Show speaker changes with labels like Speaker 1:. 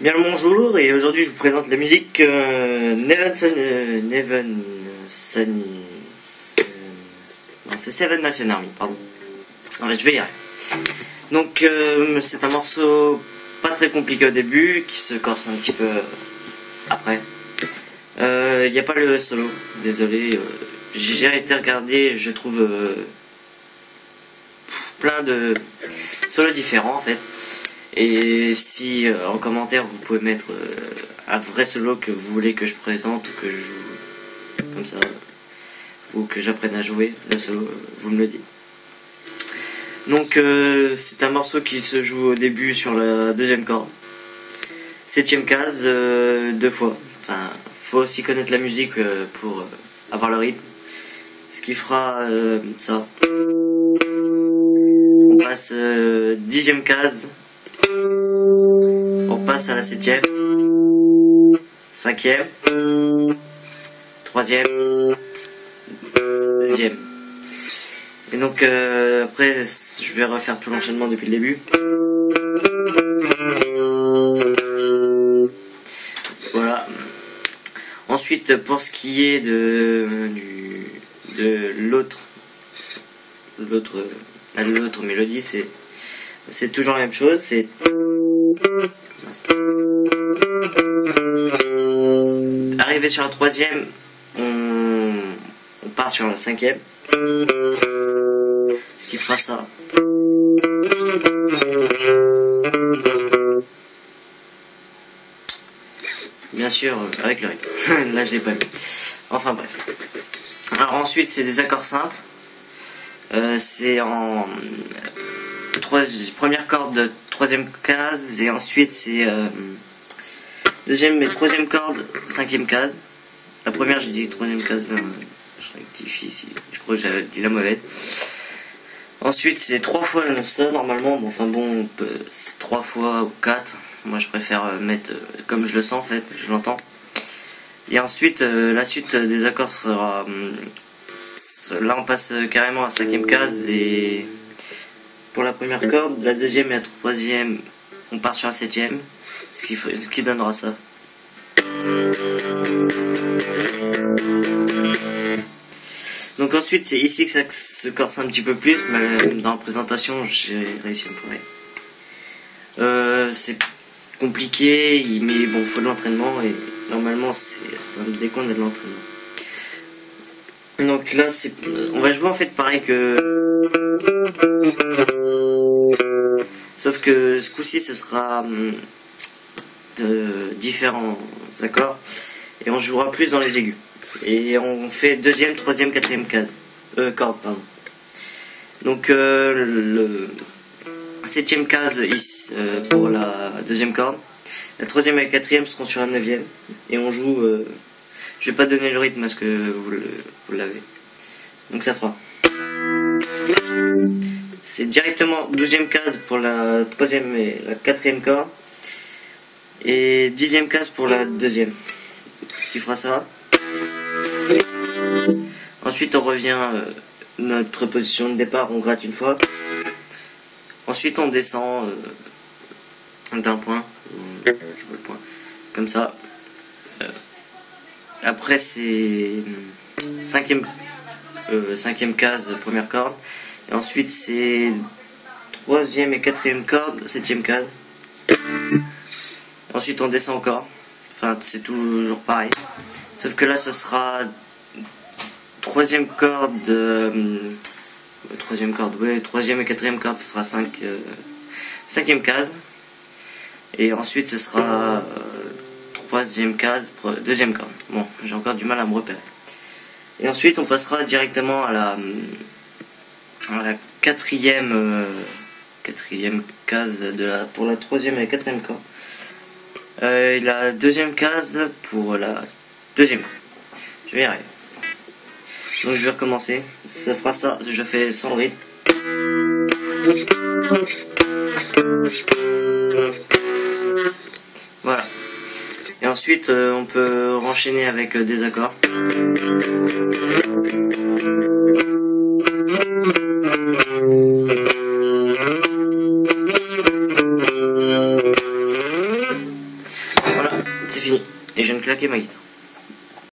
Speaker 1: Bien le bonjour, et aujourd'hui je vous présente la musique non, c'est Seven Nation Army, pardon. Alors, je vais y arriver. Donc c'est un morceau pas très compliqué au début, qui se corse un petit peu après. Il n'y a pas le solo, désolé. J'ai été regarder, je trouve plein de solos différents en fait. Et si en commentaire vous pouvez mettre un vrai solo que vous voulez que je présente ou que je joue comme ça, ou que j'apprenne à jouer le solo, vous me le dites. Donc c'est un morceau qui se joue au début sur la deuxième corde, septième case, deux fois. Enfin, faut aussi connaître la musique pour avoir le rythme. Ce qui fera ça. On passe dixième case. On passe à la septième, cinquième, troisième, deuxième. Et donc après je vais refaire tout l'enchaînement depuis le début. Voilà. Ensuite, pour ce qui est de l'autre mélodie, c'est toujours la même chose. C'est arrivé sur la troisième, on part sur la cinquième, ce qui fera ça. Bien sûr, avec le rythme. Là, je l'ai pas mis. Enfin bref. Alors ensuite, c'est des accords simples. C'est en première corde de troisième case, et ensuite c'est deuxième et troisième corde, cinquième case. La première, j'ai dit troisième case, je rectifie ici, je crois que j'avais dit la mauvaise. Ensuite c'est trois fois ça normalement, bon, enfin bon, c'est trois fois ou quatre. Moi je préfère mettre comme je le sens en fait, je l'entends. Et ensuite la suite des accords sera là on passe carrément à cinquième case, et pour la première corde, la deuxième et la troisième, on part sur la septième, ce qui donnera ça. Donc ensuite, c'est ici que ça se corse un petit peu plus, mais dans la présentation, j'ai réussi à me foirer. C'est compliqué, mais bon, faut de l'entraînement, et normalement, ça me décompte de l'entraînement. Donc là, on va jouer en fait pareil que... Sauf que ce coup-ci, ce sera de différents accords, et on jouera plus dans les aigus. Et on fait deuxième, troisième, quatrième corde, pardon. Donc le septième case pour la deuxième corde, la troisième et la quatrième seront sur la neuvième, et on joue. Je vais pas donner le rythme parce que vous l'avez. Donc ça fera. C'est directement 12e case pour la troisième et la quatrième corde, et 10e case pour la deuxième, ce qui fera ça. Ensuite on revient notre position de départ, on gratte une fois. Ensuite on descend d'un point, je vois le point, comme ça. Après c'est cinquième case, première corde. Et ensuite c'est troisième et quatrième corde, septième case. Ensuite on descend encore. Enfin c'est toujours pareil. Sauf que là ce sera troisième corde, troisième et quatrième corde, ce sera cinquième case. Et ensuite ce sera troisième case, deuxième corde. Bon, j'ai encore du mal à me repérer. Et ensuite on passera directement à la quatrième quatrième case pour la troisième et quatrième corde. Et la deuxième case pour la deuxième corde. Je vais y arriver. Donc je vais recommencer. Ça fera ça. Je fais sans le rythme. Voilà. Et ensuite, on peut enchaîner avec des accords. Voilà, c'est fini. Et je viens de claquer ma guitare.